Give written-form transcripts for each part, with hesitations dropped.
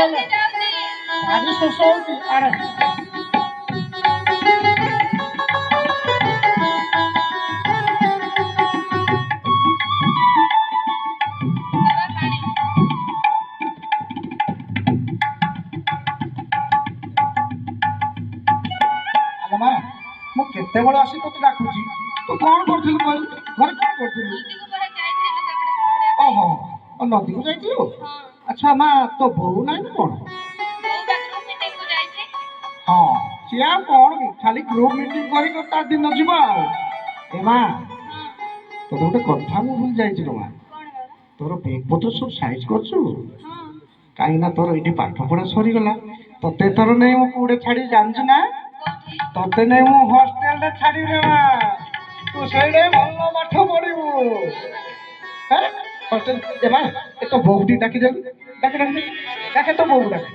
ଆଜି ଶେଷ ହଉଛି ଆରେ ମା ମୁଁ କେତେବେଳେ ଆସି ତୋତେ ଡାକୁଛି ତୁ କଣ କରୁଥିଲୁ କହିଲୁ ଘରେ କଣ କରୁଥିଲୁ? ଓହୋ ନଦୀକୁ ଯାଇଥିଲୁ? ଆଚ୍ଛା ମା ତୋ ବୋଉ ନାହିଁ ନା କଣ? ହଁ ସିଏ ଆଉ କଣ କି ଖାଲି ଗ୍ରୁପ ମିଟିଂ କରିକି ତା ଦିନ ଯିବ ଆଉ। ଏ ମା ତୋତେ ଗୋଟେ କଥା ମୁଁ ଭୁଲି ଯାଇଛି ଲୋ ମା। ତୋର ବେଗ ପତ୍ର ସବୁ ସାଇଜ କରୁଛୁ? କାହିଁକି ନା ତୋର ଏଇଠି ପାଠ ପଢା ସରିଗଲା ତତେ ତୋର ନେଇ ମୁଁ କୋଉଠି ଛାଡି ଜାଣିଛୁ ନା? ତତେ ନେଇ ମୁଁ ହଷ୍ଟେଲରେ ଛାଡିବି ମା। ତୁ ସେଇଠି ଭଲ ପାଠ ପଢିବୁ। ହଷ୍ଟେଲ ଏ ମା ଏ ତୋ ବୋଉ ଟିକେ ଡାକି ଦେଲୁ ଡାକେ ଡାକେ ଡାକେ ତୋ ବୋଉ ଡାକେ।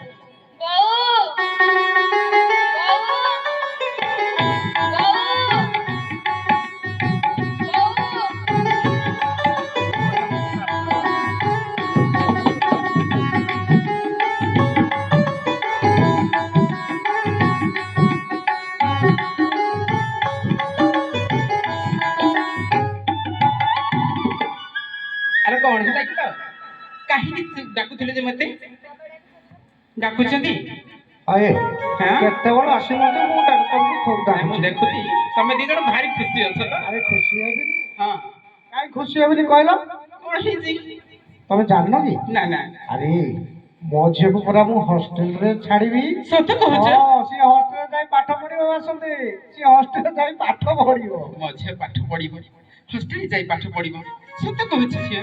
ଆରେ କଣ ହେଲା କି ତ କାହିଁକି ଡାକୁଥିଲେ ଯେ ମତେ ଡାକୁଛନ୍ତି? କେତେବେଳେ ଆସି ମତେ ମୁଁ ମୁଁ ଦେଖୁଛି ତମେ ଦି ଜଣ ଭାରି ଖୁସି ଅଛ ତ? ଆରେ ଖୁସି ହେବିନି? ହଁ କାହିଁ ଖୁସି ହେବିନି କହିଲ? କଣ ହେଇଛି? ତମେ ଜାଣିନ କି? ନା ନା ଆରେ ମୋ ଝିଅକୁ ପରା ମୁଁ ହଷ୍ଟେଲରେ ଛାଡିବି। ସତ କହୁଛ? ସିଏ ହଷ୍ଟେଲରେ ଯାଇ ପାଠ ପଢିବ ଆସନ୍ତି। ସିଏ ହଷ୍ଟେଲରେ ଯାଇ ପାଠ ପଢିବ। ମୋ ଝିଅ ପାଠ ପଢିବ ହଷ୍ଟେଲ ଯାଇ ପାଠ ପଢିବ ସତ କହୁଛି ଝିଅ?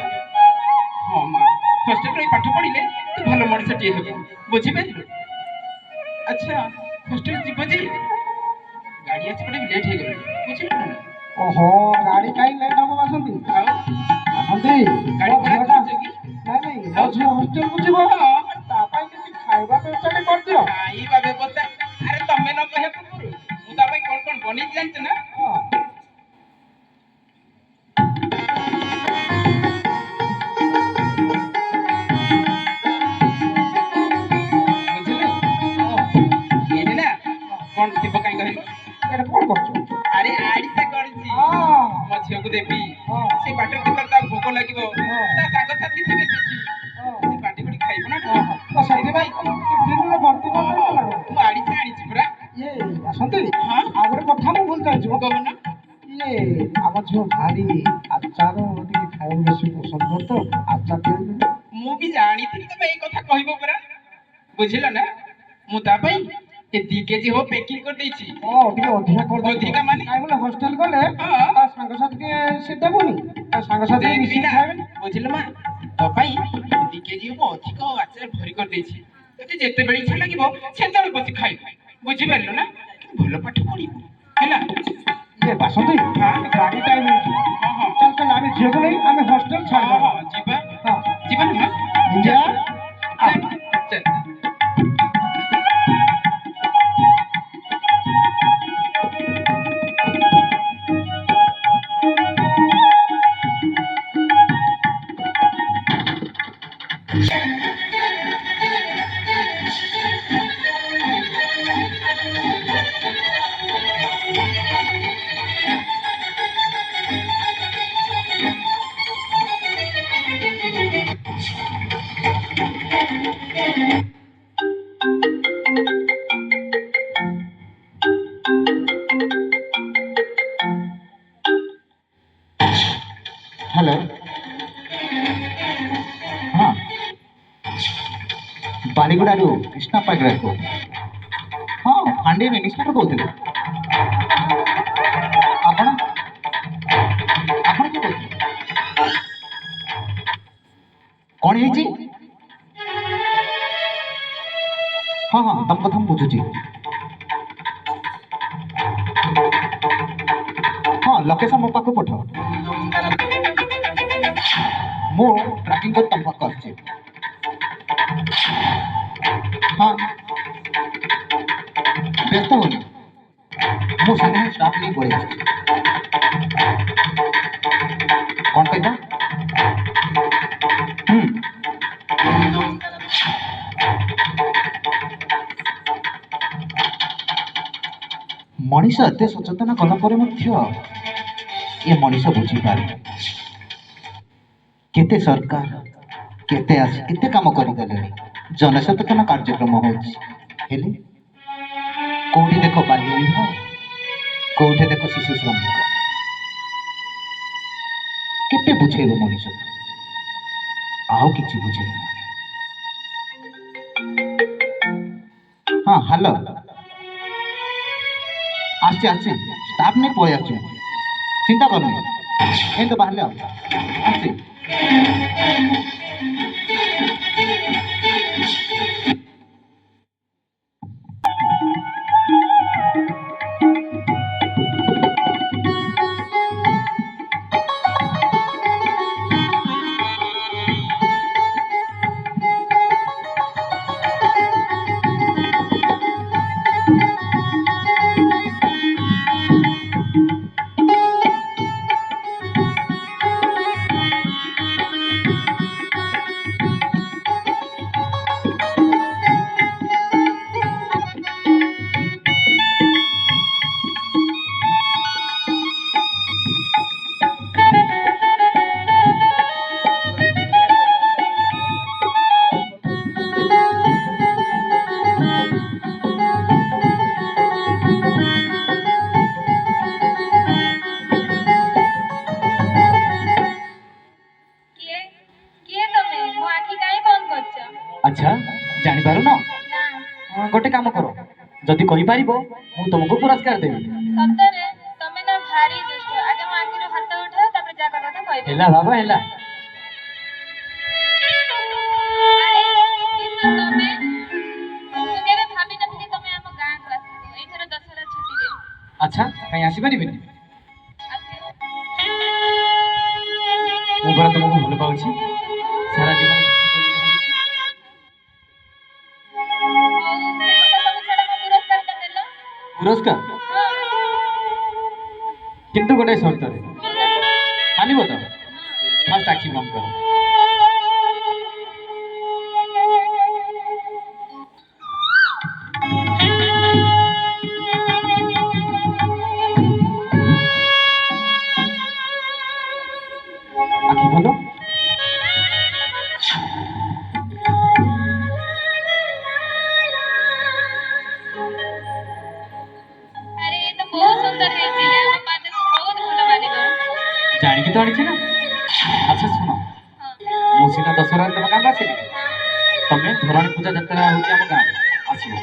ହଁ ମା ହଷ୍ଟେଲରେ ପାଠ ପଢିଲେ ତୁ ଭଲ ମଣିଷଟିଏ ହେବ ବୁଝିପାରିଲୁ? ଆଚ୍ଛା ହଷ୍ଟେଲ ଯିବ ଯେ ଗାଡି ଆସିବାରେ ଲେଟ୍ ହେଇଗଲାଣି ବୁଝିପାରିଲୁ ନା? ଓହୋ ଗାଡି କାହିଁ ଲେଟ୍ ହବ ଆସନ୍ତି? ଆସନ୍ତି ଗାଡି ଭଡା କରିଛ କି? ନାଇଁ ମୋ ଝିଅ ହଷ୍ଟେଲକୁ ଯିବ ତା ପାଇଁ କିଛି ଖାଇବା ବ୍ୟବସ୍ଥା କରିଦିଅ। ଖାଇବା ବ୍ୟବସ୍ଥା ଆରେ ତମେ ନ କହିବା ପୂର୍ବରୁ ମୁଁ ତା ପାଇଁ କଣ କଣ ବନେଇଛି ଜାଣିଛ ନା? କଣ ଥିବ କାଇଁ କହିଲୁ? କଣ କରୁଛୁ? ଆରେ ଆରିସା କରିଛି ମୋ ଝିଅକୁ ଦେବି। ସେ ବାଟରେ କେତେବେଳେ ତା ଭୋକ ଲାଗିବ ତା ସାଙ୍ଗସାଥି ଥିବେ ସେଠି ସେ ବାଟି ବୁଟି ଖାଇବ ନା ସେଥିପାଇଁ ମୁଁ ଆରିସା ଆଣିଛି ପୁରା। ଆସନ୍ତି ହଁ ଆଉ ଗୋଟେ କଥା ମୁଁ ଭୁଲି ଯାଇଛି କହୁନ। ଆମ ଝିଅ ଭାରି ଆଚାର ଟିକେ ଖାଇବାକୁ ବେଶୀ ପସନ୍ଦ କରୁ ତ ଆଚାର ଟିକେ ମୁଁ ବି ଜାଣିଥିଲି ତମେ ଏଇ କଥା କହିବ ପରା ବୁଝିଲ ନା? ମୁଁ ତା ପାଇଁ 2 କେଜି ହବ ପ୍ୟାକିଂ କରିଦେଇଛି। ଟିକେ ଅଧିକା ମାନେ ହଷ୍ଟେଲ ଗଲେ ତା ସାଙ୍ଗସାଥି ସେ ଦେବୁନି ତା ସାଙ୍ଗସାଥି ବୁଝିଲ ମା ତୋ ପାଇଁ 2 କେଜି ହବ ଅଧିକ ଆଚାର ଭରି କରିଦେଇଛି। ତତେ ଯେତେବେଳେ ଇଚ୍ଛା ଲାଗିବ ସେତେବେଳେ ବସି ଖାଇବୁ ବୁଝିପାରିଲୁ ନା? ଭଲ ପାଠ ପଢିବୁ ହେଲା। ବାସନ୍ତୀ ଗାଡି ଟାଇମ ହେଇଛି। ଚାଲ ଚାଲ ଆମେ ଝିଅକୁ ନେଇ ଆମେ ହଷ୍ଟେଲ ଛାଡ଼ିବା। ଯିବା ଯିବା ନା ମା? ଚାଲ। हेलो हाँ बालीगुड़ारू कृष्णा पाइग्रा को हाँ फांडी मिनिस्टर कहते ଆପଣ ଆପଣ କିଏ କହୁଥିଲେ? କଣ ହେଇଛି? ହଁ ହଁ ତମ କଥା ମୁଁ ବୁଝୁଛି। ହଁ ଲୋକେସନ ମୋ ପାଖକୁ ପଠାଅ। ମୁଁ ଟ୍ରାକିଂ କରି ତମ ପାଖକୁ ଆସୁଛି। ହଁ ବ୍ୟସ୍ତ ହୁଅନି ମୁଁ ସାଙ୍ଗେ ସାଙ୍ଗେ ଷ୍ଟାଫ୍ ନେଇ ପଳେଇ ଆସୁଛି। କଣ କହିଲ? ମଣିଷ ଏତେ ସଚେତନ କଲା ପରେ ମଧ୍ୟ ଏ ମଣିଷ ବୁଝିପାରେ କେତେ ସରକାର କେତେ କାମ କରିଦେଲେଣି ଜନସଚେତନ କାର୍ଯ୍ୟକ୍ରମ ହଉଛି ହେଲେ କୋଉଠି ଦେଖ ବାଲ୍ୟ ବିବାହ କୋଉଠି ଦେଖ ଶିଶୁ ଶ୍ରମିକ କେତେ ବୁଝେଇବ ମଣିଷ ଆଉ କିଛି ବୁଝେଇବ ହଁ ହ୍ୟାଲୋ আসছি স্টাফ নেই পড়ে আসছি চিন্তা করনি এই তো বাহারে আসছি আচ্ছা জাଣିପାରୁନ ଗୋଟେ କାମ କର ଯଦି କହିପାରିବ ମୁଁ ତମକୁ ପୁରସ୍କାର ଦେବି ସତରେ ତମେ ନା ଭାରି ଦୁଷ୍ଟ ଆଗେ ମୋ ଆଖିରୁ ହାତ ଉଠାଅ ତାପରେ ଯାହା କଥା କହିବି ହେଲା ବାବା ହେଲା ଆରେ କିସ ତମେ ମୁଁ କେବେ ଭାବି ନଥିଲି ତମେ ଆମ ଗାଁକୁ ଆସିବ ଏଇଥର ଦଶହରା ଛୁଟିରେ ଆଚ୍ଛା କାଇଁ ଆସିପାରିବିନି ଆସିବ ମୁଁ ପରା ତମକୁ ଭଲ ପାଉଛି ସାରା ଜୀବନ পুরস্কার কিন্তু গোটে সর্তরে আনিব তো ফার্স্ট আখি বন্ধ কর আখি বলো ଆରେ ଏ ତ ବହୁତ ସୁନ୍ଦର ହେଇଛି ଆମ ପାଦକୁ ବହୁତ ଭଲ ମାନିବ ଜାଣିକି ତ ଆଣିଛି ନା ଆଚ୍ଛା ଶୁଣ ମୁଁ ସିନା ଦଶହରାରେ ତମ ଗାଁକୁ ଆସିବି ତମେ ଧରଣୀ ପୂଜା ଯାତ୍ରା ହେଉଛି ଆମ ଗାଁ ଆସିବ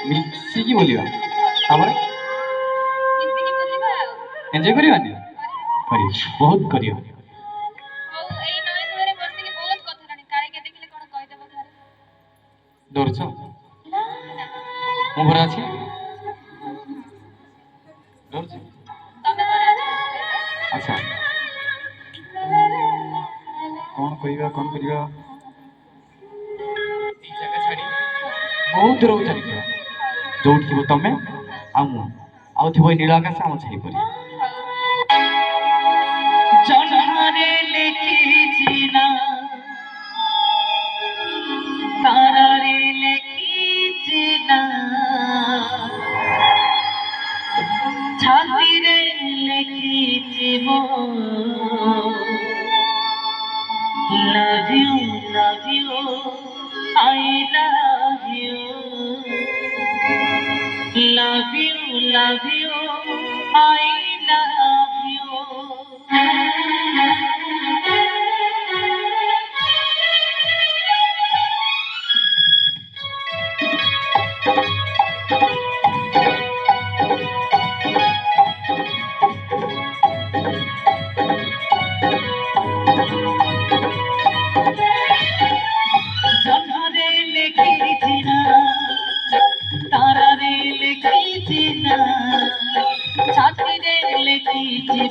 ମିଶିକି ବୁଲିବା ତାପରେ ମିଶିକି ବୁଲିବା ଆଉ ଏନ୍ଜୟ କରିବାନି କରିବା ବହୁତ କରିବା ହଉ ଏଇ ନଈ କୂଳରେ ବସିକି ବହୁତ କଥା ହେଲାଣି କାଳେ କିଏ ଦେଖିଲେ କଣ କହିଦେବ ଘରେ ଡରୁଛ ମୁଁ ଘରେ ଅଛି ଡରୁଛି ତମେ ଘରେ ଅଛ ଆଚ୍ଛା କଣ କରିବା ଏଇ ଜାଗା ଛାଡ଼ି ବହୁତ ଦୂରକୁ ଚାଲିଯିବା ଯୋଉଠି ଥିବ ତମେ ଆଉ ମୁଁ ଆଉ ଥିବ ଏଇ ନୀଳ ଆକାଶ ଆମ ଛାଇ ପରି ଜହ୍ନରେ ଲେଖିଛି ନା ତାରାରେ ଲେଖିଛି ନା ଛାତିରେ ଲେଖିଛି ମୋ love you I love you love you I love you জহরে লেখিছি না তারারে লেখিছি না ছাতিরে লেখিছি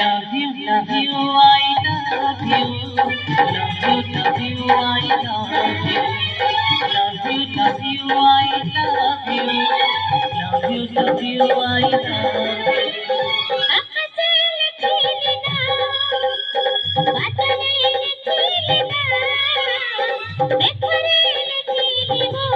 love you I love you love you I love you love you I love you love you I love you আকাশে লেখিলি না বাতাসে লেখিলি না মেঘরে লেখিলি গো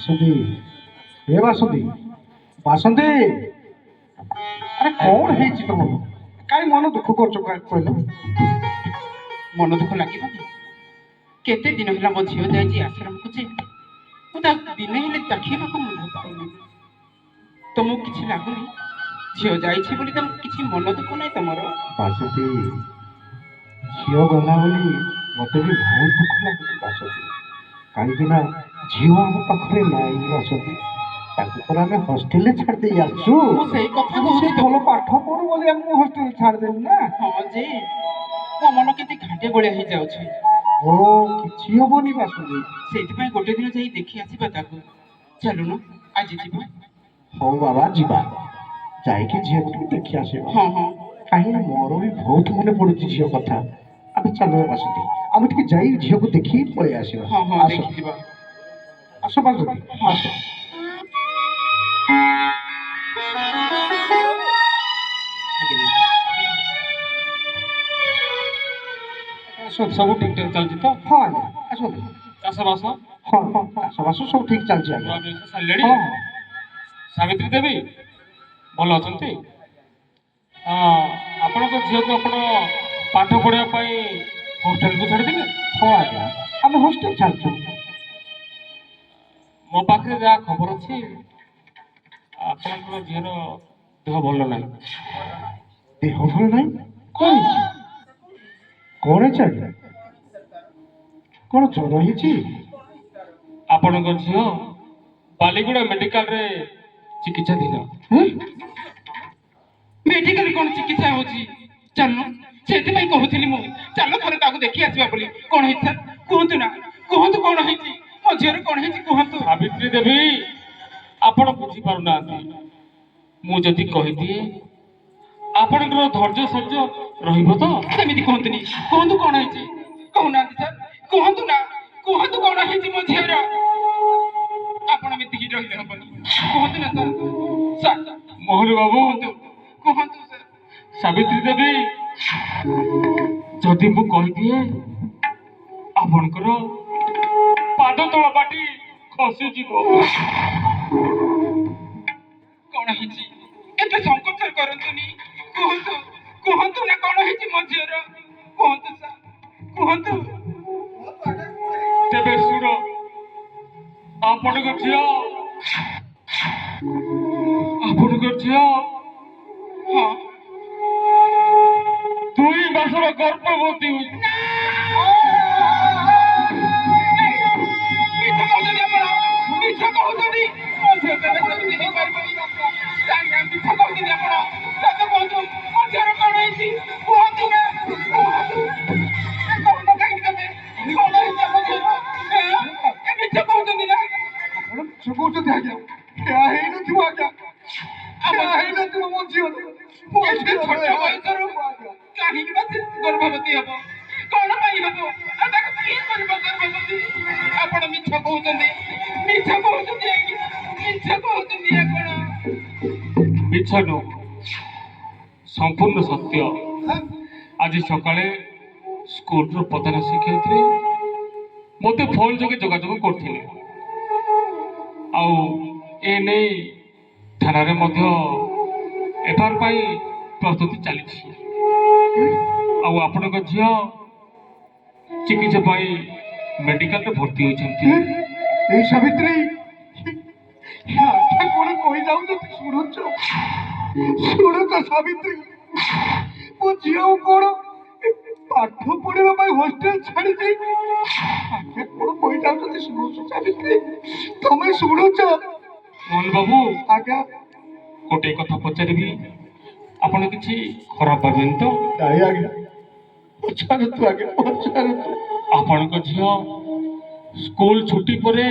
ବାସନ୍ତୀ ଏ ବାସନ୍ତୀ ବାସନ୍ତୀ ଆରେ କଣ ହେଇଛି ତମର କାଇଁ ମନ ଦୁଃଖ କରୁଛ କହିଲ ମନ ଦୁଃଖ ଲାଗିବନି? କେତେ ଦିନ ହେଲା ମୋ ଝିଅ ଯାଇଛି ଆଶ୍ରମକୁ ଯେ ମୁଁ ତାକୁ ଦିନେ ହେଲେ ଦେଖିବାକୁ ମନ ପାଉନି। ତମକୁ କିଛି ଲାଗୁନି ଝିଅ ଯାଇଛି ବୋଲି ତମକୁ କିଛି ମନ ଦୁଃଖ ନାହିଁ ତମର? ବାସନ୍ତୀ ଝିଅ ଗଲା ବୋଲି ମତେ ବି ବହୁତ ଦୁଃଖ ଲାଗୁଛି ବାସନ୍ତୀ, କାହିଁକି ନା ଝିଅ ଆମ ପାଖରେ ନାହିଁ ବାସନ୍ତୀ। ତାକୁ ପରା ଆମେ ହଷ୍ଟେଲରେ ଛାଡ଼ି ଦେଇ ଆସିଛୁ। ମୁଁ ସେଇ କଥା ସେ କହୁଛି ତ। ଭଲ ପାଠ ପଢୁ ବୋଲି ଆମେ ହଷ୍ଟେଲରେ ଛାଡ଼ିଦେଲି ନା। ହଁ ଯେ ମୋ ମନ କେତେ ଘାଣ୍ଟେ ଗୋଳିଆ ହେଇଯାଉଛି। ଓ କିଛି ହବନି ବାସନ୍ତୀ। ସେଇଥିପାଇଁ ଗୋଟେ ଦିନ ଯାଇ ଦେଖି ଆସିବା ତାକୁ। ଚାଲୁନ ଆଜି ଯିବା। ହଉ ବାବା ଯିବା, ଯାଇକି ଝିଅକୁ ଟିକେ ଦେଖି ଆସିବା। ହଁ ହଁ କାହିଁକି ମୋର ବି ବହୁତ ମନେ ପଡୁଛି ଝିଅ କଥା। ଆମେ ଚାଲ ବାସନ୍ତୀ, ଆମେ ଟିକେ ଯାଇ ଝିଅକୁ ଦେଖି ପଳେଇ ଆସିବା। ହଁ ହଁ ଆସ ଦେଖିଯିବା। ଆସ ବାସନ୍ତୀ ଆସ। ସବୁ ଠିକ୍ ଠାକ୍ ଚାଲିଛି ତ? ହଁ ଆଜ୍ଞା ଆସନ୍ତୁ। ଚାଷବାସ ହଁ ହଁ ଚାଷବାସ ସବୁ ଠିକ ଚାଲିଛି ଆଜ୍ଞା। ସାରିଲେଣି? ହଁ ସାବିତ୍ରୀ ଦେବୀ ଭଲ ଅଛନ୍ତି? ଆପଣଙ୍କ ଝିଅକୁ ଆପଣ ପାଠ ପଢ଼ିବା ପାଇଁ ହଷ୍ଟେଲକୁ ଛାଡ଼ିଦେଲେ? ହଁ ଆଜ୍ଞା ଆମେ ହଷ୍ଟେଲ ଛାଡୁଛୁ। ମୋ ପାଖରେ ଯାହା ଖବର ଅଛି ଆପଣଙ୍କର ଝିଅର ଦେହ ଭଲ ନାହିଁ। ଦେହ ଭଲ ନାହିଁ? କଣ ହେଇଛି? କଣ ହେଇଛି ଆଜ୍ଞା? କଣ ଜ୍ୱର ହେଇଛି? ଆପଣଙ୍କ ଝିଅ ବାଲିଗୁଡ଼ା ମେଡିକାଲରେ ଚିକିତ୍ସାଧୀନ। ମେଡିକାଲ କଣ ଚିକିତ୍ସା ହଉଛି? ଚାଲୁନ, ସେଥିପାଇଁ କହୁଥିଲି ମୁଁ ଚାଲ ଥରେ ତାକୁ ଦେଖି ଆସିବା ବୋଲି। କଣ ହେଇଛି ସାର୍ କୁହନ୍ତୁ ନା, କୁହନ୍ତୁ କଣ ହେଇଛି? ମୋ ଝିଅର କଣ ହେଇଛି କୁହନ୍ତୁ। ସାବିତ୍ରୀ ଦେବୀ ଆପଣ ବୁଝିପାରୁନାହାନ୍ତି। ମୁଁ ଯଦି କହିଦିଏ ଆପଣଙ୍କର ଧୈର୍ଯ୍ୟ ସହ୍ୟ ରହିବ ତ? ସେମିତି କୁହନ୍ତୁନି, କୁହନ୍ତୁ କଣ ହେଇଛି? କହୁନାହାନ୍ତି ସାର୍, କୁହନ୍ତୁ ନା, କୁହନ୍ତୁ କଣ ହେଇଛି ମୋ ଝିଅର? ଆପଣ ଏତିକି ରହିଲେ ହବନି, କୁହନ୍ତୁ ନା ସାର୍। ସାର୍ ମୋହନ ବାବୁ, କୁହନ୍ତୁ, କୁହନ୍ତୁ ସାର୍। ସାବିତ୍ରୀ ଦେବୀ ଯଦି ମୁଁ କହିଦିଏ ଆପଣଙ୍କର ପାଦ ତଳ ପାଟି ଖସିଯିବ। କଣ ହେଇଛି? ଏତେ ସଂକୋଚ କରନ୍ତୁନି, କୁହନ୍ତୁ, କୁହନ୍ତୁ ନା କଣ ହେଇଛି ମୋ ଝିଅର? କୁହନ୍ତୁ ସାର୍, କୁହନ୍ତୁ। ତେବେ ଶୁଣ, ଆପଣଙ୍କ ଝିଅ ହଁ 2 ମାସର ଗର୍ଭବତୀ ହୋଇଛି। ମିଛ କହୁଛନ୍ତି ଆପଣ, ମିଛ କହୁଛନ୍ତି। ମୋ ଝିଅ କେବେ ସେମିତି ହେଇପାରିବନି। କାହିଁକି ମିଛ କହୁଛନ୍ତି ଆପଣ? ସତ କୁହନ୍ତୁ, ମୋ ଝିଅର କଣ ହେଇଛି? କୁହନ୍ତୁ ନା, କୁହନ୍ତୁ। କହୁନ କାହିଁକି ତମେ? କଣ ହେଇଛି ଆମ ଝିଅର? ଏ ମିଛ କହୁଛନ୍ତି ନା? ଆପଣ ମିଛ କହୁଛନ୍ତି ଆଜ୍ଞା। ଏହା ହେଇନଥିବ ଆଜ୍ଞା, ଏହା ହେଇନଥିବ ମୋ ଝିଅ। ମୋ ଏତେ ଝିଅ ଛୋଟ ବୟସରୁ କାହିଁକି ବା ସେ ଗର୍ଭବତୀ ହବ? କଣ ପାଇଁ ହବ? ଆଉ ତାକୁ କିଏ କରିବ ଗର୍ଭବତୀ? ଆପଣ ମିଛ କହୁଛନ୍ତି, ମିଛ କହୁଛନ୍ତି ଆଜ୍ଞା, ମିଛ କହୁଛନ୍ତି ଆପଣ। ମିଛ ନୁହଁ, ସମ୍ପୂର୍ଣ୍ଣ ସତ୍ୟ। ଆଜି ସକାଳେ ସ୍କୁଲର ପ୍ରଧାନ ଶିକ୍ଷୟିତ୍ରୀ ମୋତେ ଫୋନ୍ ଯୋଗେ ଯୋଗାଯୋଗ କରୁଥିଲେ। ଆଉ ଏ ନେଇ ଥାନାରେ ମଧ୍ୟ ଏଫଆଇଆର ପାଇଁ ପ୍ରସ୍ତୁତି ଚାଲିଛି। ଆଉ ଆପଣଙ୍କ ଝିଅ ଚିକିତ୍ସା ପାଇଁ ମେଡିକାଲରେ ଭର୍ତ୍ତି ହୋଇଛନ୍ତି। ଏଇ ସାବିତ୍ରୀ ଆଜ୍ଞା କଣ କହିଯାଉଛନ୍ତି ଶୁଣୁଛ? ଶୁଣୁଛ ସାବିତ୍ରୀ, ମୋ ଝିଅ କଣ ପାଠ ପଢିବା ପାଇଁ ହଷ୍ଟେଲ ଛାଡିଛି? ଆଜ୍ଞା କଣ କହିଯାଉଛନ୍ତି ଶୁଣୁଛ ସାବିତ୍ରୀ? ତମେ ଶୁଣୁଛ? ମୋହନ ବାବୁ, ଆଜ୍ଞା ଗୋଟିଏ କଥା ପଚାରିବି, ଆପଣ କିଛି ଖରାପ ଭାବିବେନି ତ? ନାଇଁ ଆଜ୍ଞା, ପଚାରନ୍ତୁ ଆଜ୍ଞା ପଚାରନ୍ତୁ। ଆପଣଙ୍କ ଝିଅ ସ୍କୁଲ ଛୁଟି ପରେ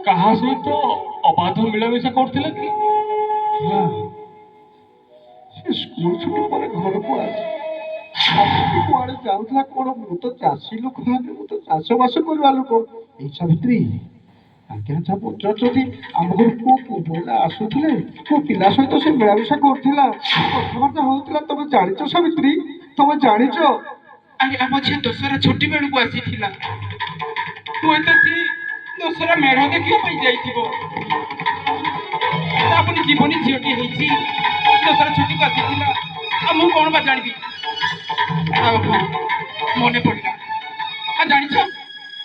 କାହା ସହିତ ଅବାଧ ମିଳାମିଶା କରୁଥିଲା କି? ହଁ, ସେ ସ୍କୁଲ ଛୁଟି ପରେ ଘରକୁ ଆସିକି କୁଆଡେ ଯାଉଥିଲା କଣ? ମୁଁ ତ ଚାଷୀ ଲୋକ, ମୁଁ ତ ଚାଷବାସ କରିବା ଲୋକ। ଏଇ ସାବିତ୍ରୀ ଆଜ୍ଞା ଯାହା ପଚାରୁଛନ୍ତି, ଆମ ଘରକୁ କୋଉ ପିଲା ଆସୁଥିଲେ, କୋଉ ପିଲା ସହିତ ସେ ମିଳାମିଶା କରୁଥିଲା, କଥାବାର୍ତ୍ତା ହଉଥିଲା, ତମେ ଜାଣିଛ ସାବିତ୍ରୀ? ତମେ ଜାଣିଛ? ଆରେ ଆମ ଝିଅ ଦଶହରା ଛୁଟି ବେଳକୁ ଆସିଥିଲା। ହୁଏତ ସିଏ ଦୋସରା ମେଢ ଦେଖିବା ପାଇଁ ଯାଇଥିବ। ତା ପୁଣି ଜୀବନୀ ଝିଅଟି ହେଇଛି, ଦୋସରା ଛୁଟିକୁ ଆସିଥିଲା। ଆଉ ମୁଁ କଣ ବା ଜାଣିବି? ଆଉ ହଁ, ମନେ ପଡ଼ିଲା। ଆଉ ଜାଣିଛ,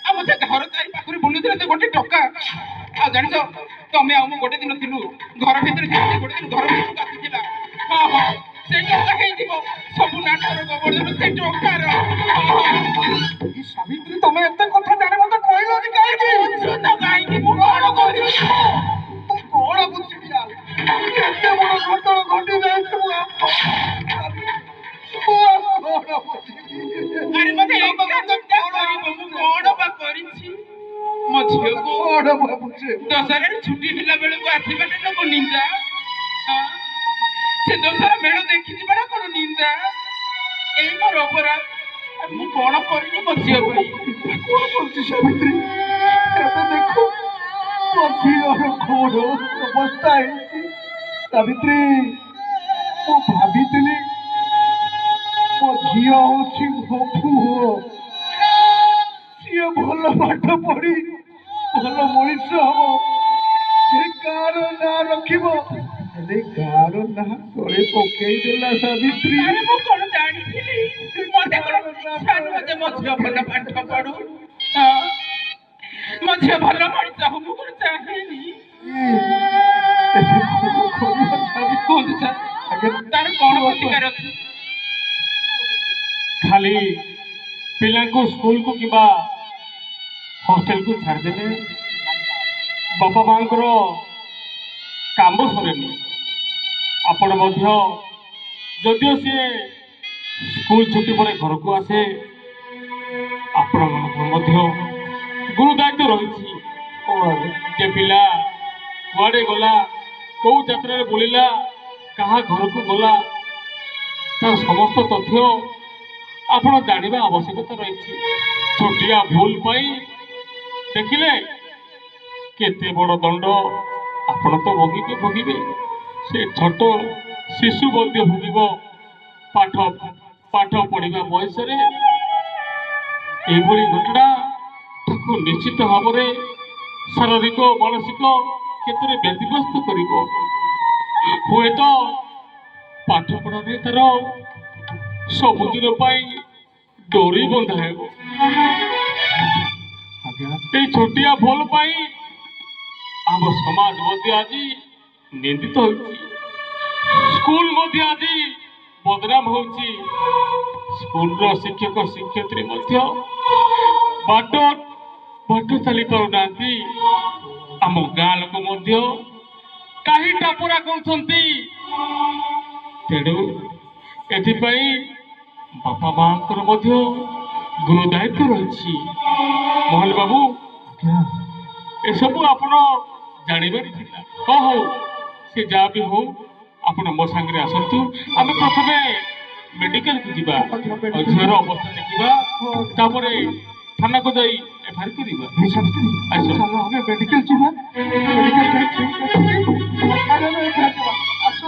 ଆମ ସେ ଘର ଚାରି ପାଖରେ ବୁଲୁଥିଲା ସେ ଗୋଟେ ଟୋକା। ଆଉ ଜାଣିଛ, ତମେ ଆଉ ମୁଁ ଗୋଟେ ଦିନ ଥିଲୁ ଘର ଭିତରେ ଥିଲୁ, ସେ ଗୋଟେ ଦିନ ଘର ଭିତରକୁ ଆସିଥିଲା। ହଁ ହଁ, ସେ ଟୋକା ହେଇଥିବ। ସବୁ ନାଟର ଗୋବର୍ଦ୍ଧନ ସେ ଟୋକାର। ଏ ସାବିତ୍ରୀ, ତମେ ଏତେ କଥା ଜାଣି ମତେ କହିଲନି କାହିଁକି? ବୁଝୁନ କାହିଁକି? ମୁଁ କଣ କରିବି? ମୁଁ କଣ ବୁଝିବି ଆଉ? କେତେ ବଡ ଘଟଣା ଘଟି ଯାଇଛି, ମୁଁ ଆଉ କଣ ବୁଝିବି? ଆରେ ମତେ ଏକା ଚିନ୍ତା କରିବ, ମୁଁ କଣ ବା କରିଛି? ମୋ ଝିଅକୁ କଣ ଭାବୁଛେ? ଦଶହରାରେ ଛୁଟି ହେଲା ବେଳକୁ ଆସିବାଟା ଲୋକ ନିନ୍ଦା। ହଁ? ସେ ଦଶହରା ମେଢ ଦେଖିଯିବାଟା କଣ ନିନ୍ଦା? ଏଇ ମୋର ଅପରାଧ। ଆଉ ମୁଁ କଣ କରିବି ମୋ ଝିଅ ପାଇଁ? କଣ କରୁଛି ସାବିତ୍ରୀ? ଏବେ ଦେଖ, ମୋ ଝିଅର ଘୋର ଅବସ୍ଥା ହେଇଛି। ସାବିତ୍ରୀ, ମୁଁ ଭାବିଥିଲି ମୋ ଝିଅ ହଉଛି ମୋ ପୁଅ। ସିଏ ଭଲ ପାଠ ପଢି ଭଲ ମଣିଷ ହବ, ସେ ଗାଁର ନାଁ ରଖିବ। ହେଲେ ଗାଁର ନାଁ ତଳେ ପକେଇ ଦେଲା ସାବିତ୍ରୀ। ଆରେ ମୁଁ କଣ ଜାଣିଥିଲି? ମତେ କଣ ଇଚ୍ଛା ନୁହଁ ଯେ ମୋ ଝିଅ ଭଲ ପାଠ ପଢୁ? ହଁ? ମୋ ଝିଅ ଭଲ ମଣିଷ ହଉ, ମୁଁ କଣ ଚାହେଁନି? ଏବେ କଣ କରିବା ସାବିତ୍ରୀ? କୁହନ୍ତୁ ସାର୍, ତାର କଣ ପ୍ରତିକାର ଅଛି? ଖାଲି ପିଲାଙ୍କୁ ସ୍କୁଲକୁ କିମ୍ବା ହଷ୍ଟେଲକୁ ଛାଡ଼ିଦେଲେ ବାପା ମାଙ୍କର କାମ ସରେନି। ଆପଣ ମଧ୍ୟ ଯଦିଓ ସିଏ ସ୍କୁଲ ଛୁଟି ପରେ ଘରକୁ ଆସେ, ଆପଣମାନଙ୍କର ମଧ୍ୟ ଗୁରୁ ଦାୟିତ୍ୱ ରହିଛି ଯେ ପିଲା କୁଆଡ଼େ ଗଲା, କୋଉ ଯାତ୍ରାରେ ବୁଲିଲା, କାହା ଘରକୁ ଗଲା, ତାର ସମସ୍ତ ତଥ୍ୟ ଆପଣ ଜାଣିବା ଆବଶ୍ୟକତା ରହିଛି। ଛୋଟିଆ ଭୁଲ ପାଇଁ ଦେଖିଲେ କେତେ ବଡ଼ ଦଣ୍ଡ ଆପଣ ତ ଭୋଗିବେ, ସେ ଛୋଟ ଶିଶୁ ମଧ୍ୟ ଭୋଗିବ। ପାଠ ପଢ଼ିବା ବୟସରେ ଏଇଭଳି ଘଟଣା ତାକୁ ନିଶ୍ଚିତ ଭାବରେ ଶାରୀରିକ ମାନସିକ କ୍ଷେତ୍ରରେ ବ୍ୟତିବ୍ୟସ୍ତ କରିବ। ହୁଏତ ପାଠ ପଢ଼ାରେ ତାର ସବୁଦିନ ପାଇଁ ଡୋରି ବନ୍ଧା ହେବ। এই ଛୋଟିଆ ଭୁଲ ପାଇଁ ଆମ ସମାଜ ମଧ୍ୟ ଆଜି ନିନ୍ଦିତ ହେଉଛି। ସ୍କୁଲ ମଧ୍ୟ ଆଜି ବଦନାମ ହେଉଛି। ସ୍କୁଲର ଶିକ୍ଷକ ଶିକ୍ଷୟିତ୍ରୀ ମଧ୍ୟ ବାଟ ଚାଲି ପାରୁନାହାନ୍ତି। ଆମ ଗାଁ ଲୋକ ମଧ୍ୟ କାହିଁ ଟାପରା କରୁଛନ୍ତି। ତେଣୁ ଏଥିପାଇଁ ବାପା ମାଙ୍କର ମଧ୍ୟ ଗୁରୁ ଦାୟିତ୍ୱ ରହିଛି। ମୋହନ ବାବୁ, ଏସବୁ ଆପଣ ଜାଣିବାର ଥିଲା। ହଉ, ସେ ଯାହା ବି ହଉ, ଆପଣ ମୋ ସାଙ୍ଗରେ ଆସନ୍ତୁ। ଆମେ ପ୍ରଥମେ ମେଡିକାଲକୁ ଯିବା, ଝିଅର ଅବସ୍ଥା ଦେଖିବା, ତାପରେ ଥାନାକୁ ଯାଇ ଏଫଆଇଆର କରିବା। ଆସ। ଚାଲ ଆମେ ମେଡିକାଲ ଯିବା, ମେଡିକାଲ ଯାଇ ଠିକ୍ ଅଛି, ଆସ।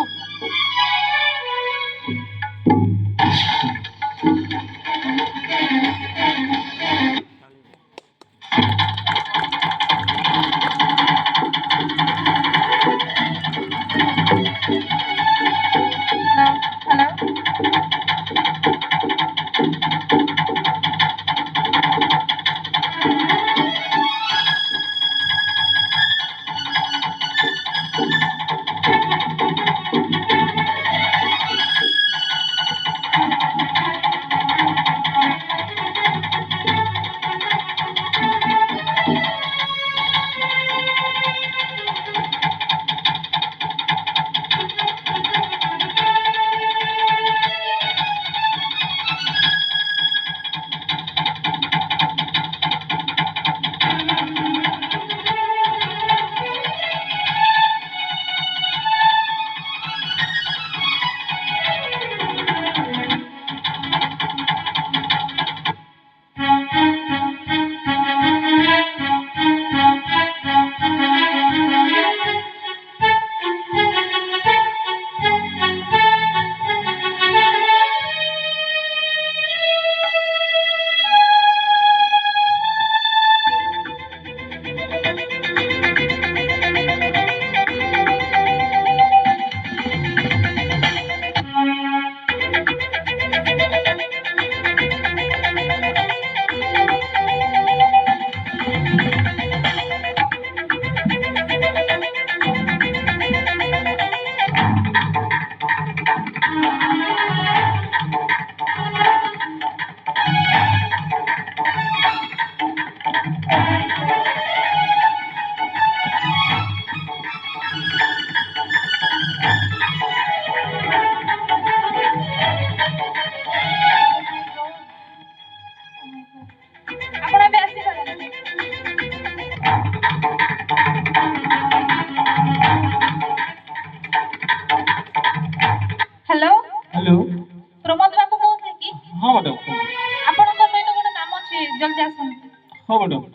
ଜଲ୍ଦି ଆସନ୍ତୁ। ହଁ ମ୍ୟାଡ଼ାମ୍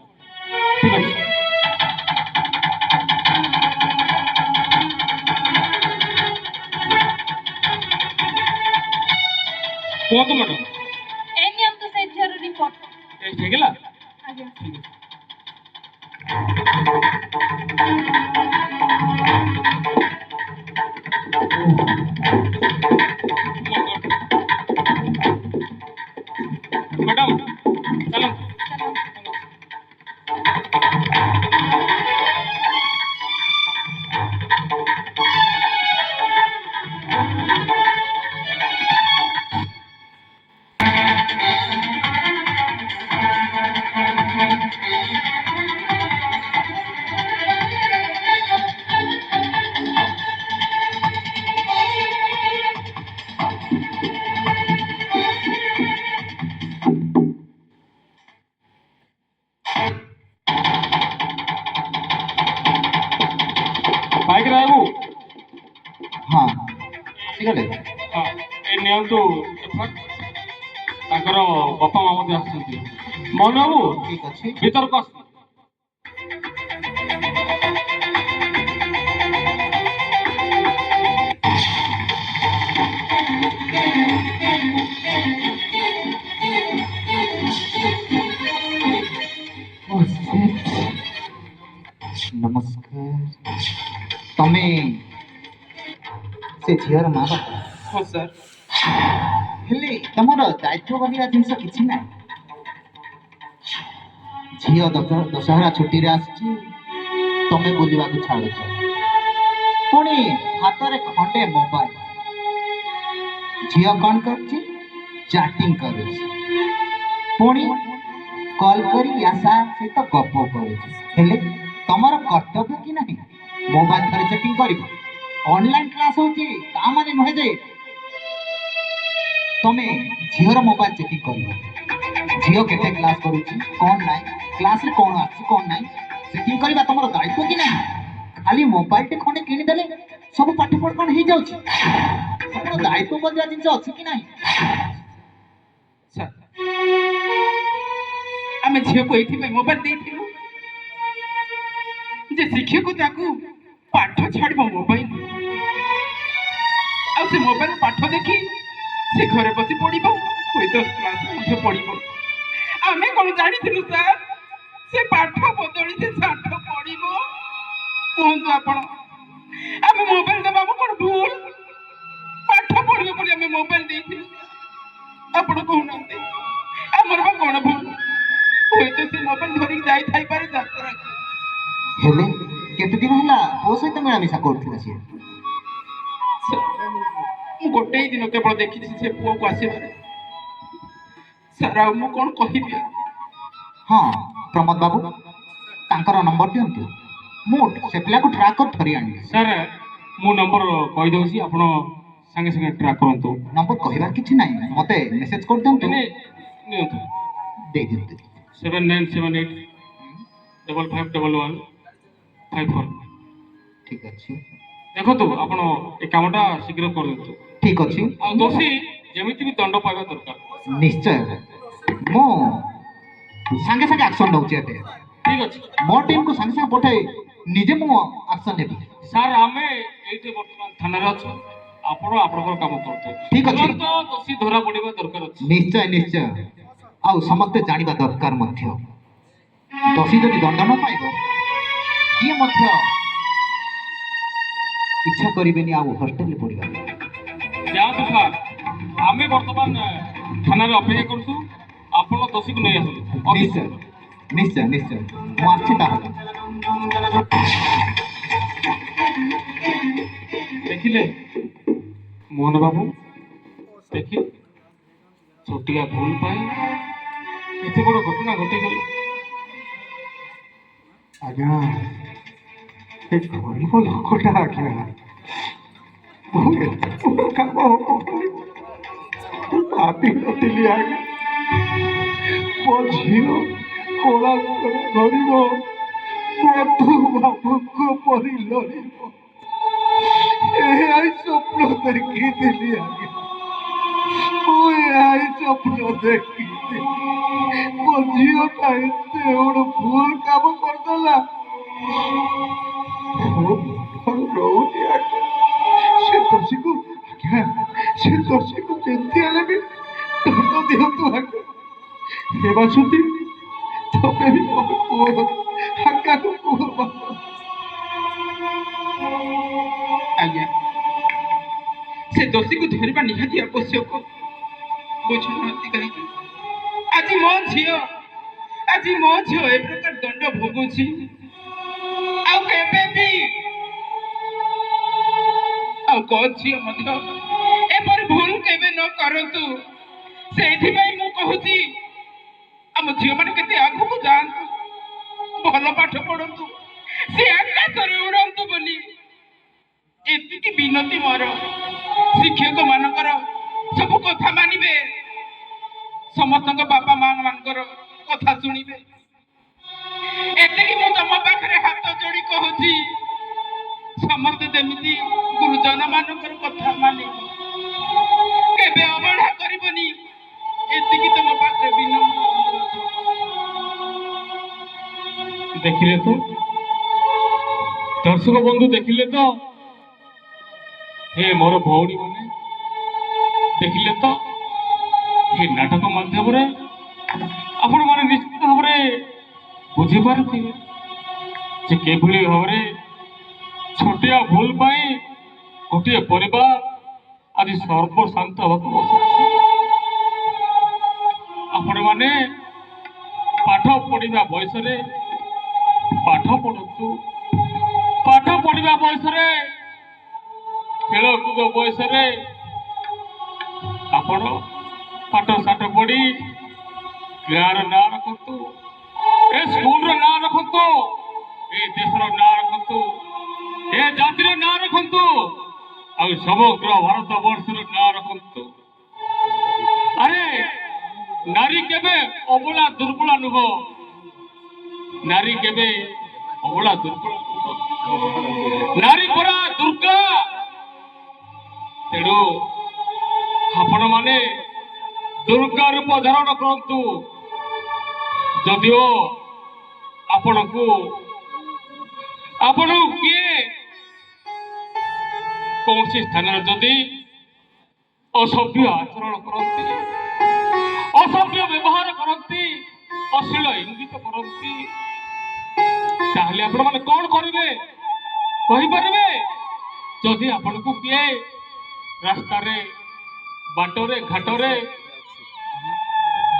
ଠିକ୍ ଅଛି। କୁହନ୍ତୁ ମ୍ୟାଡ଼ାମ୍। ଏ ନିଅନ୍ତୁ ସେ ଝିଅର ରିପୋର୍ଟ। ଏଇଠି ହେଇଗଲା? ଆଜ୍ଞା। ଠିକ୍ ଅଛି। ମ୍ୟାଡ଼ାମ୍ ଚାଲନ୍ତୁ। ବାଇକ୍ରେ ଆଇବୁ? ହଁ ଆସିଗଲେ? ହଁ ଏ ନିଅନ୍ତୁ ଏଫର୍ଟ। ତାଙ୍କର ବାପା ମା ମଧ୍ୟ ଆସୁଛନ୍ତି। ମନେ ବାବୁ ଠିକ୍ ଅଛି। ଭିତରକୁ ଆସ। ନମସ୍କାର। ତମେ ସେ ଝିଅର ମା ବାପା? ହଁ ସାର୍। ହେଲେ ତମର ଦାୟିତ୍ୱ ବଳିବା ଜିନିଷ କିଛି ନାହିଁ। ଝିଅ ଦଶହରା ଛୁଟିରେ ଆସିଛି, ତମେ ବୁଲିବାକୁ ଛାଡୁଛ, ପୁଣି ହାତରେ ଖଣ୍ଡେ ମୋବାଇଲ। ଝିଅ କ'ଣ କରୁଛି? ଚାଟିଂ କରୁଛି, ପୁଣି କଲ୍ କରି ଆଶା ସହିତ ଗପ କରୁଛି। ହେଲେ ତମର କର୍ତ୍ତବ୍ୟ କି ନାହିଁ ମୋବାଇଲ ଧରି ଚେକିଂ କରିବ? ଅନଲାଇନ୍ କ୍ଲାସ୍ ହଉଛି, ତା ମାନେ ନୁହେଁ ଯେ ତମେ ଝିଅର ମୋବାଇଲ ଚେକିଂ କରିବ। ଝିଅ କେତେ କ୍ଲାସ୍ କରୁଛି, କ'ଣ ନାହିଁ, କ୍ଲାସ୍ରେ କ'ଣ ଆସୁଛି କ'ଣ ନାହିଁ ଚେକିଂ କରିବା ତମର ଦାୟିତ୍ୱ କି ନାହିଁ? ଖାଲି ମୋବାଇଲଟେ ଖଣ୍ଡେ କିଣିଦେଲେ ସବୁ ପାଠପଢ଼ କ'ଣ ହେଇଯାଉଛି? ତମର ଦାୟିତ୍ୱ ବଳିବା ଜିନିଷ ଅଛି କି ନାହିଁ? ସାର୍ ଆମେ ଝିଅକୁ ଏଇଥିପାଇଁ ମୋବାଇଲ ଦେଇଥିଲୁ ଯେ ଶିକ୍ଷକ ତାକୁ ପାଠ ଛାଡ଼ିବ ମୋବାଇଲ, ଆଉ ସେ ମୋବାଇଲ ପାଠ ଦେଖି ସେ ଘରେ ବସି ପଢିବ, ହୁଏତ କ୍ଲାସରେ ମଧ୍ୟ ପଢିବ। ଆମେ କ'ଣ ଜାଣିଥିଲୁ ସାର୍ ସେ ପାଠ ବଦଳି ସେ ସାଠ ପଢିବ? କୁହନ୍ତୁ ଆପଣ, ଆମେ ମୋବାଇଲ ଦେବା ଆମ କ'ଣ ଭୁଲ? ପାଠ ପଢିବ ବୋଲି ଆମେ ମୋବାଇଲ ଦେଇଥିଲୁ, ଆପଣ କହୁନାହାନ୍ତି ଆମର ବା କ'ଣ ଭୁଲ? ହୁଏତ ସେ ମୋବାଇଲ ଧରିକି ଯାଇଥାଇପାରେ ଯାତ୍ରାକୁ। ହେଲେ କେତେ ଦିନ ହେଲା ପୁଅ ସହିତ ମିଳାମିଶା କରୁଥିଲା ସିଏ? ମୁଁ ଗୋଟେ ଦିନ କେବଳ ଦେଖିଛି ସେ ପୁଅକୁ ଆସିବାରେ। ସାର୍ ଆଉ ମୁଁ କ'ଣ କହିବି? ହଁ ପ୍ରମୋଦ ବାବୁ, ତାଙ୍କର ନମ୍ବର ଦିଅନ୍ତୁ, ମୁଁ ସେ ପିଲାକୁ ଟ୍ରାକ୍ କରି ଧରି ଆଣିବି। ସାର୍ ମୁଁ ନମ୍ବର କହିଦେଉଛି, ଆପଣ ସାଙ୍ଗେ ସାଙ୍ଗେ ଟ୍ରାକ୍ କରନ୍ତୁ। ନମ୍ବର କହିବାର କିଛି ନାହିଁ, ମୋତେ ମେସେଜ କରିଦିଅନ୍ତୁ। ନିଅନ୍ତୁ ଦେଇଦିଅନ୍ତୁ। 7978551154। ଠିକ୍ ଅଛି। ଦେଖନ୍ତୁ ଆପଣ ଏ କାମଟା ଶୀଘ୍ର କରିଦିଅନ୍ତୁ। ଠିକ୍ ଅଛି। ଆଉ ଦୋଷୀ ଯେମିତି ବି ଦଣ୍ଡ ପାଇବା ଦରକାର। ନିଶ୍ଚୟ, ମୁଁ ସାଙ୍ଗେ ସାଙ୍ଗେ ଆକ୍ସନ୍ ନେଉଛି ଏବେ। ଠିକ୍ ଅଛି ମୋ ଟିମ୍କୁ ସାଙ୍ଗେ ସାଙ୍ଗେ ପଠାଇ ନିଜେ ମୁଁ ଆକ୍ସନ୍ ନେବି। ସାର୍, ଆମେ ଏଇଠି ବର୍ତ୍ତମାନ ଥାନାରେ ଅଛୁ, ଆପଣ ଆପଣଙ୍କର କାମ କରନ୍ତୁ। ଠିକ୍ ଅଛି। ତ ଦୋଷୀ ଧରା ପଡ଼ିବା ଦରକାର ଅଛି। ନିଶ୍ଚୟ ନିଶ୍ଚୟ, ଆଉ ସମସ୍ତେ ଜାଣିବା ଦରକାର ମଧ୍ୟ, ଦୋଷୀ ଯଦି ଦଣ୍ଡ ନ ପାଇବ କିଏ ମଧ୍ୟ ଇଚ୍ଛା କରିବେନି ଆଉ ହଷ୍ଟେଲରେ ପଡ଼ିବା। ଯାଆନ୍ତୁ ସାର୍, ଆମେ ବର୍ତ୍ତମାନ ଥାନାରେ ଅପେକ୍ଷା କରୁଛୁ, ଆପଣ ଦୋଷୀକୁ ନେଇ ଆସନ୍ତୁ। ନିଶ୍ଚୟ ନିଶ୍ଚୟ ନିଶ୍ଚୟ, ମୁଁ ଆସିଛି ତାହେଲେ। ଦେଖିଲେ ମୋହନ ବାବୁ, ଦେଖିଲେ ଛୋଟିଆ ଭୁଲ ପାଇଁ ଏତେ ବଡ଼ ଘଟଣା ଘଟିଗଲା। ଆଜ୍ଞା, ଏ ଗରିବ ଲୋକଟା ଆଜ୍ଞା, ମୁଁ ଏତେ ବଡ଼ କାମ ହବ ବୋଲି ମୁଁ ଭାବିନଥିଲି ଆଜ୍ଞା। ମୋ ଝିଅ କଳା ଧରିବ, ବଧୁ ବାବୁଙ୍କ ପରି ଲଢ଼ିବ, ଏହା ସ୍ୱପ୍ନ ଦେଖିଥିଲି ଆଜ୍ଞା। ମୁଁ ଏହା ହିଁ ସ୍ୱପ୍ନ ଦେଖିଛି। ମୋ ଝିଅଟା ଏତେ ବଡ଼ ଭୁଲ କାମ କରିଦେଲା। ମୁଁ ରହୁନି ଆଜ୍ଞା। ସେ ଦୋଷୀକୁ ଯେମିତି ହେଲେ ବି ଦଣ୍ଡ ଦିଅନ୍ତୁ ଆଜ୍ଞା। हे बासुदी, तमे भी कुह आज्ञा को कुह। ଆଜ୍ଞା ସେ ଦୋଷୀକୁ ଧରିବା ନିହାତି ଆବଶ୍ୟକ। ବୁଝୁନାହାନ୍ତି କାହିଁକି? ଆଜି ମୋ ଝିଅ ଏ ପ୍ରକାର ଦଣ୍ଡ ଭୋଗୁଛି। ଆଉ କେବେ ବି ଆଉ କୋ ଝିଅ ମଧ୍ୟ ଏପରି ଭୁଲ କେବେ ନ କରନ୍ତୁ। ସେଇଥିପାଇଁ ମୁଁ କହୁଛି ଆମ ଝିଅମାନେ କେତେ ଆଗକୁ ଯାଆନ୍ତୁ, ଭଲ ପାଠ ପଢନ୍ତୁ, ସେ ଆକାଶରେ ଉଡ଼ନ୍ତୁ ବୋଲି ଏତିକି ବିନତି ମୋର। ଶିକ୍ଷକ ମାନଙ୍କର ସବୁ କଥା ମାନିବେ, ସମସ୍ତଙ୍କ ବାପା ମା ମାନଙ୍କର କଥା ଶୁଣିବେ। ଏତିକି ମୁଁ ତମ ପାଖରେ ହାତ ଯୋଡି କହୁଛି। ସମସ୍ତେ ଯେମିତି ଗୁରୁଜନ ମାନଙ୍କର କଥା ମାନିବ, କେବେ ଅବହେଳା କରିବନି, ଏତିକି ତମ ପାଖରେ ବିନମ୍ର ଅନୁରୋଧ। ଦେଖିଲେ ତ ଦର୍ଶକ ବନ୍ଧୁ, ଦେଖିଲେ ତ ହେ ମୋର ଭଉଣୀ ମାନେ, ଦେଖିଲେ ତ ଏ ନାଟକ ମାଧ୍ୟମରେ ଆପଣ ମାନେ ନିଶ୍ଚିତ ଭାବରେ ବୁଝିପାରୁଥିବେ ଯେ କିଭଳି ଭାବରେ ଛୋଟିଆ ଭୁଲ ପାଇଁ ଗୋଟିଏ ପରିବାର ଆଜି ସର୍ବଶାନ୍ତ ହେବାକୁ ବସୁଛି। ଆପଣମାନେ ପାଠ ପଢିବା ବୟସରେ ପାଠ ପଢନ୍ତୁ, ପାଠ ପଢିବା ବୟସରେ, ଖେଳକୁଦ ବୟସରେ ଆପଣ ପାଠ ସାଠ ପଢି ଗାଁର ନାଁ ରଖନ୍ତୁ, ଏ ସ୍କୁଲର ନାଁ ରଖନ୍ତୁ, ଏ ଦେଶର ନାଁ ରଖନ୍ତୁ, ଏ ଜାତିର ନାଁ ରଖନ୍ତୁ, ଆଉ ସମଗ୍ର ଭାରତ ବର୍ଷର ନାଁ ରଖନ୍ତୁ। ଆରେ ନାରୀ କେବେ ଅବଳା ଦୁର୍ବଳା ନୁହଁ, ନାରୀ କେବେ ଅବଳା ଦୁର୍ବଳା ନୁହଁ, ନାରୀ ପରା ଦୁର୍ଗା। ତେଣୁ ଆପଣ ମାନେ ଦୁର୍ଗା ରୂପ ଧାରଣ କରନ୍ତୁ। ଯଦିଓ ଆପଣଙ୍କୁ କିଏ କୌଣସି ସ୍ଥାନରେ ଯଦି ଅସଭ୍ୟ ଆଚରଣ କରନ୍ତି, ଅସଭ୍ୟ ବ୍ୟବହାର କରନ୍ତି, ଅଶ୍ଳୀଳ ଇଙ୍ଗିତ କରନ୍ତି, ତାହେଲେ ଆପଣମାନେ କଣ କରିବେ କହିପାରିବେ? ଯଦି ଆପଣଙ୍କୁ କିଏ ରାସ୍ତାରେ, ବାଟରେ, ଘାଟରେ,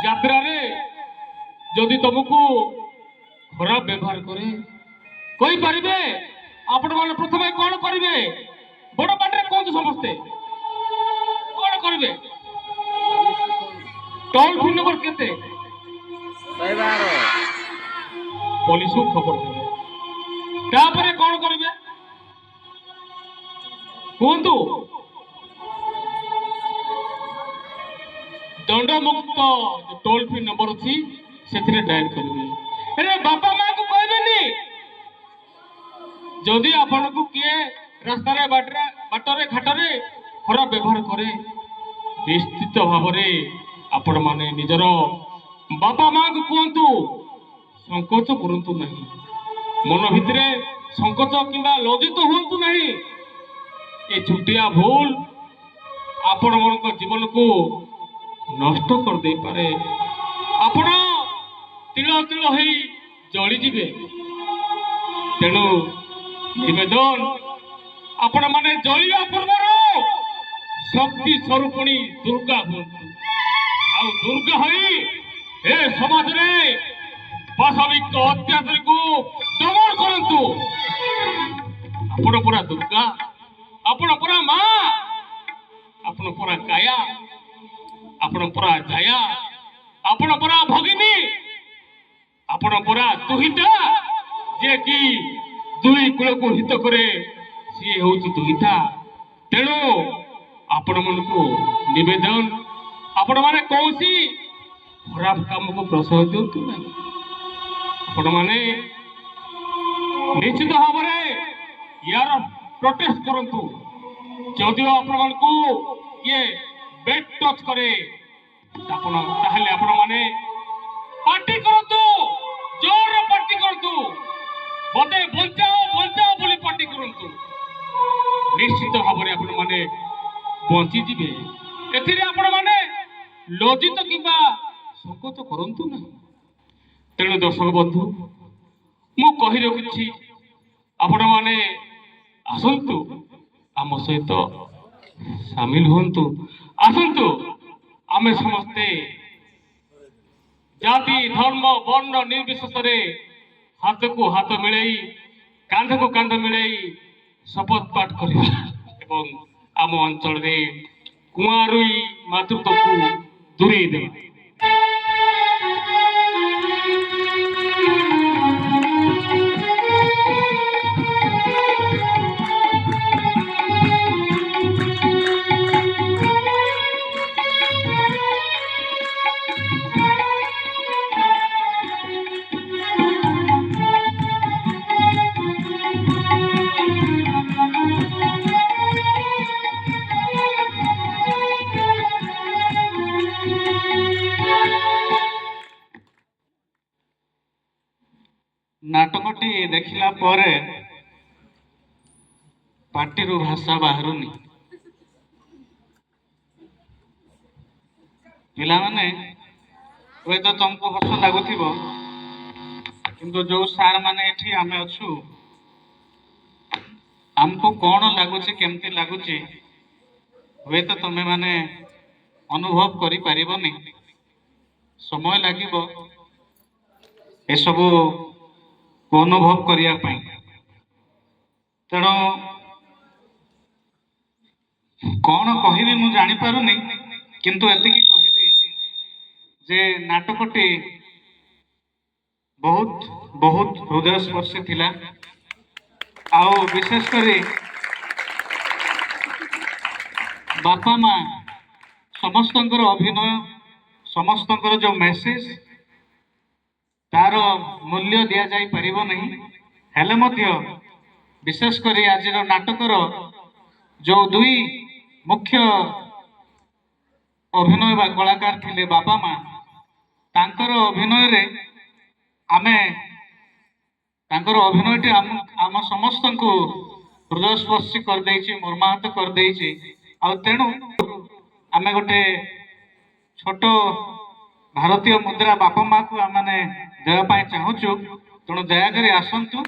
ଯାତ୍ରାରେ ଯଦି ତମକୁ ଖରାପ ବ୍ୟବହାର କରେ କହିପାରିବେ? ଆପଣମାନେ ପ୍ରଥମେ କଣ କରିବେ? ବଡ ପାଟିରେ କୁହନ୍ତୁ ସମସ୍ତେ, କଣ କରିବେ? ଟୋଲ ଫ୍ରି ନମ୍ବର କେତେ? ପୋଲିସକୁ ଖବର ଦେବେ। ତାପରେ କଣ କରିବେ କୁହନ୍ତୁ? ଦଣ୍ଡମୁକ୍ତ ଟୋଲ ଫ୍ରି ନମ୍ବର ଅଛି, ସେଥିରେ ଡାଏଲ କରିବେ। ହେଲେ ବାପା ମାଙ୍କୁ କହିବେନି। ଯଦି ଆପଣଙ୍କୁ କିଏ ରାସ୍ତାରେ, ବାଟରେ, ଘାଟରେ ଖରାପ ବ୍ୟବହାର କରେ, ନିଶ୍ଚିତ ଭାବରେ ଆପଣ ମାନେ ନିଜର ବାପା ମାଙ୍କୁ କୁହନ୍ତୁ, ସଂକୋଚ କରନ୍ତୁ ନାହିଁ, ମନ ଭିତରେ ସଂକୋଚ କିମ୍ବା ଲଜ୍ଜିତ ହୁଅନ୍ତୁ ନାହିଁ। ଏ ଛୋଟିଆ ଭୁଲ ଆପଣମାନଙ୍କ ଜୀବନକୁ ନଷ୍ଟ କରିଦେଇପାରେ। ଆପଣ ତିଳ ତିଳ ହେଇ ଜଳିଯିବେ। ତେଣୁ ନିବେଦନ, ଆପଣ ମାନେ ଜଳିବା ପୂର୍ବରୁ ଶକ୍ତି ସ୍ୱରୂପିଣୀ ଦୁର୍ଗା ହୁଅନ୍ତୁ, ଆଉ ଦୁର୍ଗା ହୋଇ ଏ ସମାଜରେ ପାଶବିକ ଅତ୍ୟାଚାରକୁ ଦମନ କରନ୍ତୁ। ଆପଣ ପରା ଦୁର୍ଗା, ଆପଣ ପରା ମା, ଆପଣ ପରା କାୟା, ଆପଣ ପରା ଜାୟା, ଆପଣ ପରା ଭଗିନୀ, ଆପଣ ପରା ଦୁହିତା, ଯିଏ କି ଦୁଇ କୂଳକୁ ହିତ କରେ, ସିଏ ହଉଛି ଦୁହିତା। ତେଣୁ ଆପଣ ମାନଙ୍କୁ ନିବେଦନ, ଆପଣ ମାନେ କୌଣସି ଖରାପ କାମକୁ ପ୍ରଶ୍ରୟ ଦିଅନ୍ତୁ ନାହିଁ। ଆପଣ ମାନେ ନିଶ୍ଚିତ ଭାବରେ ୟାର ପ୍ରୋଟେଷ୍ଟ କରନ୍ତୁ। ଯଦିଓ ଆପଣମାନଙ୍କୁ କିଏ ବେଟ୍ ଟଚ୍ କରେ ତାହେଲେ ଆପଣମାନେ ପାର୍ଟି କରନ୍ତୁ, ଜୋରରେ ପାର୍ଟି କରନ୍ତୁ, ମତେ ବଞ୍ଚାଅ ବଞ୍ଚାଅ ବୋଲି ପାର୍ଟି କରନ୍ତୁ। ନିଶ୍ଚିତ ଭାବରେ ଆପଣମାନେ ବଞ୍ଚିଯିବେ। ଏଥିରେ ଆପଣମାନେ ଲଜ୍ଜିତ କିମ୍ବା ସଂକୋଚ କରନ୍ତୁ ନାହିଁ। ତେଣୁ ଦର୍ଶକ ବନ୍ଧୁ, ମୁଁ କହି ରଖୁଛି, ଆପଣମାନେ ଆସନ୍ତୁ, ଆମ ସହିତ ସାମିଲ ହୁଅନ୍ତୁ। ଆସନ୍ତୁ, ଆମେ ସମସ୍ତେ ଜାତି ଧର୍ମ ବର୍ଣ୍ଣ ନିର୍ବିଶେଷରେ ହାତକୁ ହାତ ମିଳେଇ କାନ୍ଧକୁ କାନ୍ଧ ମିଳେଇ ଶପଥ ପାଠ କରିବା ଏବଂ ଆମ ଅଞ୍ଚଳରେ କୁଆଁରୁଇ ମାତୃତ୍ୱକୁ ଦୂରେଇ ଦେବା। ନାଟକଟି ଦେଖିଲା ପରେ ପାଟିରୁ ଭାଷା ବାହାରୁନି। ପିଲାମାନେ, ହୁଏତ ତମକୁ ହସ ଲାଗୁଥିବ, କିନ୍ତୁ ଯୋଉ ସାର୍ ମାନେ ଏଠି ଆମେ ଅଛୁ, ଆମକୁ କଣ ଲାଗୁଛି, କେମିତି ଲାଗୁଛି, ହୁଏତ ତମେ ମାନେ ଅନୁଭବ କରିପାରିବନି। ସମୟ ଲାଗିବ ଏସବୁ ଅନୁଭବ କରିବା ପାଇଁ। ତେଣୁ କଣ କହିବି ମୁଁ ଜାଣିପାରୁନି, କିନ୍ତୁ ଏତିକି କହିବି ଯେ ନାଟକଟି ବହୁତ ବହୁତ ହୃଦୟସ୍ପର୍ଶୀ ଥିଲା। ଆଉ ବିଶେଷ କରି ବାପା ମା ସମସ୍ତଙ୍କର ଅଭିନୟ, ସମସ୍ତଙ୍କର ଯୋଉ ମେସେଜ, ତାର ମୂଲ୍ୟ ଦିଆଯାଇ ପାରିବ ନାହିଁ। ହେଲେ ମଧ୍ୟ ବିଶେଷ କରି ଆଜିର ନାଟକର ଯୋଉ ଦୁଇ ମୁଖ୍ୟ ଅଭିନୟ ବା କଳାକାର ଥିଲେ ବାପା ମା, ତାଙ୍କର ଅଭିନୟରେ ତାଙ୍କର ଅଭିନୟଟି ଆମ ସମସ୍ତଙ୍କୁ ହୃଦୟସ୍ପର୍ଶୀ କରିଦେଇଛି, ମର୍ମାହତ କରିଦେଇଛି। ଆଉ ତେଣୁ ଆମେ ଗୋଟେ ଛୋଟ ଭାରତୀୟ ମୁଦ୍ରା ବାପା ମାକୁ ଆମେ ଦେବା ପାଇଁ ଚାହୁଁଛୁ। ତେଣୁ ଦୟାକରି ଆସନ୍ତୁ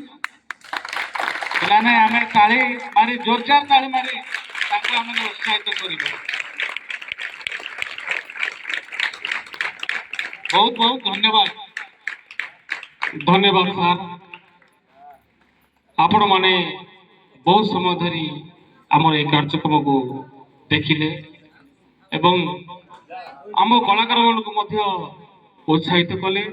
ପିଲାମାନେ, ଆମେ ତାଳି ମାରି, ଜୋରଦାର ତାଳି ମାରି ତାଙ୍କୁ ଆମେ ଉତ୍ସାହିତ କରିବା। ବହୁତ ବହୁତ ଧନ୍ୟବାଦ। ଧନ୍ୟବାଦ ସାର୍। ଆପଣମାନେ ବହୁତ ସମୟ ଧରି ଆମର এই କାର୍ଯ୍ୟକ୍ରମକୁ ଦେଖିଲେ ଏବଂ ଆମ କଳାକାରମାନଙ୍କୁ ମଧ୍ୟ ଉତ୍ସାହିତ କଲେ।